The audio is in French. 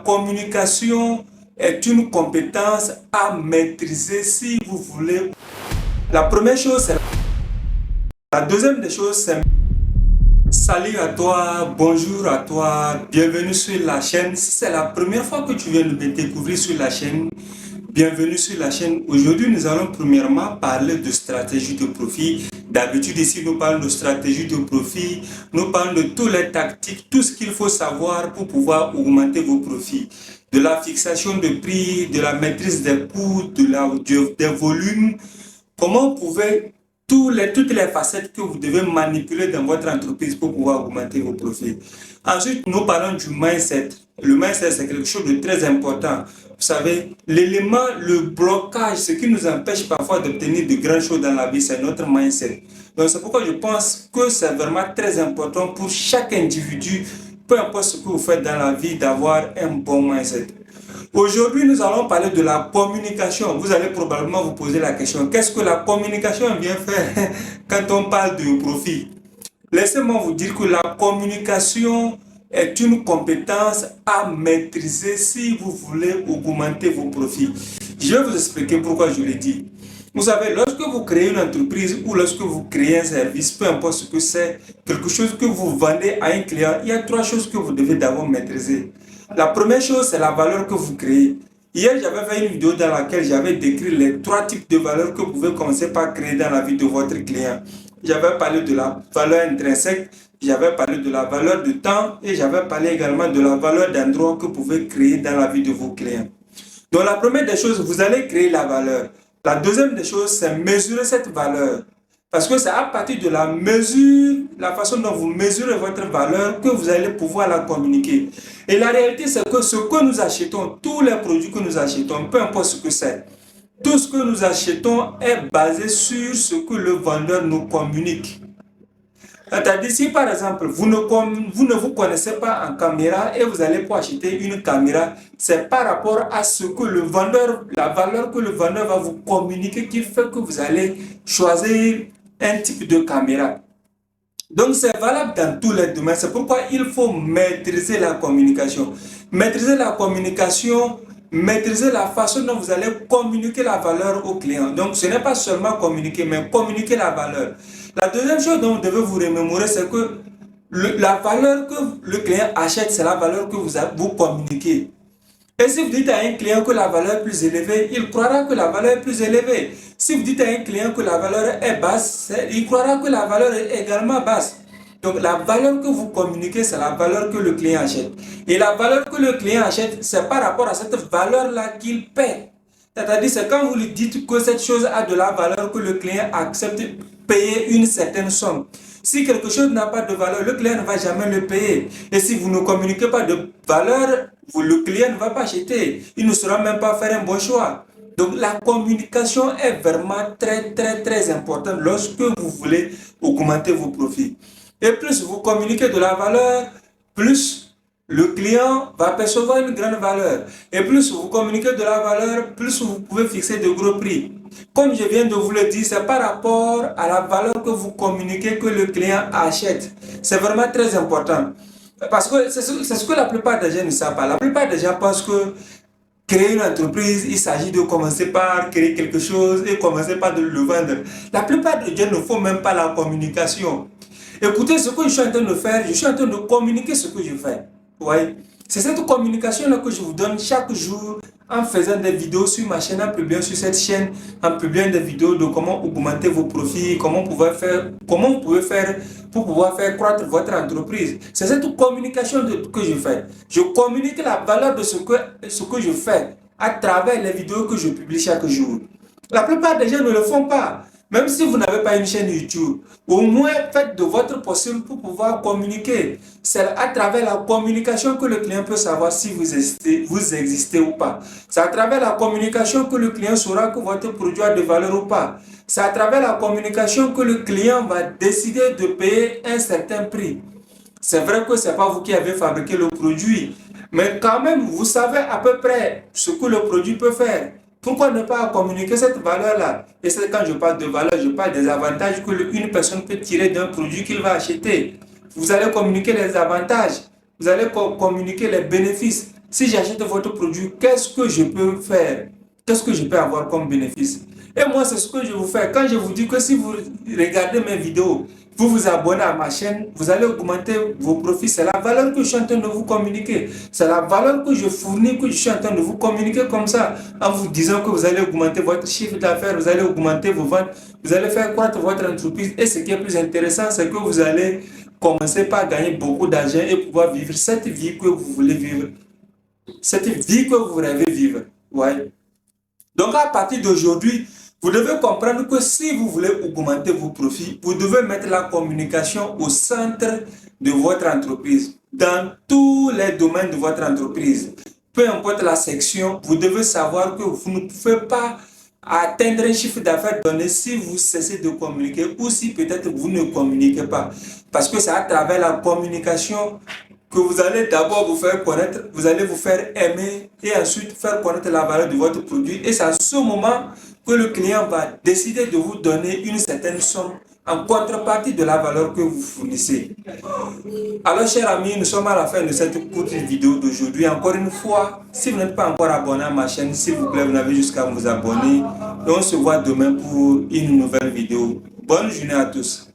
communication est une compétence à maîtriser si vous voulez. La première chose, c'est la deuxième des choses, c'est salut à toi, bonjour à toi, bienvenue sur la chaîne. Si c'est la première fois que tu viens de me découvrir sur la chaîne, bienvenue sur la chaîne. Aujourd'hui, nous allons premièrement parler de stratégie de profit. D'habitude, ici, nous parlons de stratégie de profit. Nous parlons de toutes les tactiques, tout ce qu'il faut savoir pour pouvoir augmenter vos profits. De la fixation de prix, de la maîtrise des coûts, des volumes. Comment vous pouvez toutes les facettes que vous devez manipuler dans votre entreprise pour pouvoir augmenter vos profits. Ensuite, nous parlons du mindset. Le mindset, c'est quelque chose de très important. Vous savez, l'élément, le blocage, ce qui nous empêche parfois d'obtenir de grandes choses dans la vie, c'est notre mindset. Donc, c'est pourquoi je pense que c'est vraiment très important pour chaque individu, peu importe ce que vous faites dans la vie, d'avoir un bon mindset. Aujourd'hui, nous allons parler de la communication. Vous allez probablement vous poser la question, qu'est-ce que la communication vient faire quand on parle de profit? Laissez-moi vous dire que la communication est une compétence à maîtriser si vous voulez augmenter vos profits. Je vais vous expliquer pourquoi je l'ai dit. Vous savez, lorsque vous créez une entreprise ou lorsque vous créez un service, peu importe ce que c'est, quelque chose que vous vendez à un client, il y a trois choses que vous devez d'abord maîtriser. La première chose, c'est la valeur que vous créez. Hier, j'avais fait une vidéo dans laquelle j'avais décrit les trois types de valeurs que vous pouvez commencer par créer dans la vie de votre client. J'avais parlé de la valeur intrinsèque, j'avais parlé de la valeur de temps et j'avais parlé également de la valeur d'endroit que vous pouvez créer dans la vie de vos clients. Donc la première des choses, vous allez créer la valeur. La deuxième des choses, c'est mesurer cette valeur. Parce que c'est à partir de la mesure, la façon dont vous mesurez votre valeur que vous allez pouvoir la communiquer. Et la réalité, c'est que ce que nous achetons, tous les produits que nous achetons, peu importe ce que c'est, tout ce que nous achetons est basé sur ce que le vendeur nous communique. C'est-à-dire, si par exemple, vous ne vous connaissez pas en caméra et vous allez pour acheter une caméra, c'est par rapport à ce que le vendeur, la valeur que le vendeur va vous communiquer qui fait que vous allez choisir un type de caméra. Donc, c'est valable dans tous les domaines. C'est pourquoi il faut maîtriser la communication. Maîtriser la communication, maîtriser la façon dont vous allez communiquer la valeur au client. Donc, ce n'est pas seulement communiquer, mais communiquer la valeur. La deuxième chose dont vous devez vous remémorer, c'est que la valeur que le client achète, c'est la valeur que vous communiquez. Et si vous dites à un client que la valeur est plus élevée, il croira que la valeur est plus élevée. Si vous dites à un client que la valeur est basse, il croira que la valeur est également basse. Donc la valeur que vous communiquez, c'est la valeur que le client achète. Et la valeur que le client achète, c'est par rapport à cette valeur-là qu'il paie. C'est-à-dire, c'est quand vous lui dites que cette chose a de la valeur que le client accepte de payer une certaine somme. Si quelque chose n'a pas de valeur, le client ne va jamais le payer. Et si vous ne communiquez pas de valeur, le client ne va pas acheter. Il ne saura même pas faire un bon choix. Donc la communication est vraiment très importante lorsque vous voulez augmenter vos profits. Et plus vous communiquez de la valeur, plus le client va percevoir une grande valeur. Et plus vous communiquez de la valeur, plus vous pouvez fixer de gros prix. Comme je viens de vous le dire, c'est par rapport à la valeur que vous communiquez que le client achète. C'est vraiment très important. Parce que c'est ce que la plupart des gens ne savent pas. La plupart des gens pensent que créer une entreprise, il s'agit de commencer par créer quelque chose et commencer par de le vendre. La plupart des gens ne font même pas la communication. Écoutez, ce que je suis en train de faire, je suis en train de communiquer ce que je fais. Ouais. C'est cette communication-là que je vous donne chaque jour en faisant des vidéos sur ma chaîne, en publiant sur cette chaîne, en publiant des vidéos de comment augmenter vos profits, comment vous pouvez faire pour pouvoir faire croître votre entreprise. C'est cette communication que je fais. Je communique la valeur de ce que je fais à travers les vidéos que je publie chaque jour. La plupart des gens ne le font pas. Même si vous n'avez pas une chaîne YouTube, au moins faites de votre possible pour pouvoir communiquer. C'est à travers la communication que le client peut savoir si vous existez ou pas. C'est à travers la communication que le client saura que votre produit a de valeur ou pas. C'est à travers la communication que le client va décider de payer un certain prix. C'est vrai que ce n'est pas vous qui avez fabriqué le produit, mais quand même, vous savez à peu près ce que le produit peut faire. Pourquoi ne pas communiquer cette valeur-là? Et c'est quand je parle de valeur, je parle des avantages qu'une personne peut tirer d'un produit qu'il va acheter. Vous allez communiquer les avantages, vous allez communiquer les bénéfices. Si j'achète votre produit, qu'est-ce que je peux faire? Qu'est-ce que je peux avoir comme bénéfice? Et moi, c'est ce que je vous fais. Quand je vous dis que si vous regardez mes vidéos, vous vous abonnez à ma chaîne, vous allez augmenter vos profits. C'est la valeur que je suis en train de vous communiquer. C'est la valeur que je fournis, que je suis en train de vous communiquer comme ça, en vous disant que vous allez augmenter votre chiffre d'affaires, vous allez augmenter vos ventes, vous allez faire croître votre entreprise. Et ce qui est plus intéressant, c'est que vous allez commencer par gagner beaucoup d'argent et pouvoir vivre cette vie que vous voulez vivre, cette vie que vous rêvez vivre. Ouais. Donc à partir d'aujourd'hui, vous devez comprendre que si vous voulez augmenter vos profits, vous devez mettre la communication au centre de votre entreprise, dans tous les domaines de votre entreprise. Peu importe la section, vous devez savoir que vous ne pouvez pas atteindre un chiffre d'affaires donné si vous cessez de communiquer ou si peut-être vous ne communiquez pas. Parce que c'est à travers la communication que vous allez d'abord vous faire connaître, vous allez vous faire aimer et ensuite faire connaître la valeur de votre produit. Et c'est à ce moment que le client va décider de vous donner une certaine somme en contrepartie de la valeur que vous fournissez. Alors, chers amis, nous sommes à la fin de cette courte vidéo d'aujourd'hui. Encore une fois, si vous n'êtes pas encore abonné à ma chaîne, s'il vous plaît, vous n'avez jusqu'à vous abonner. Et on se voit demain pour une nouvelle vidéo. Bonne journée à tous.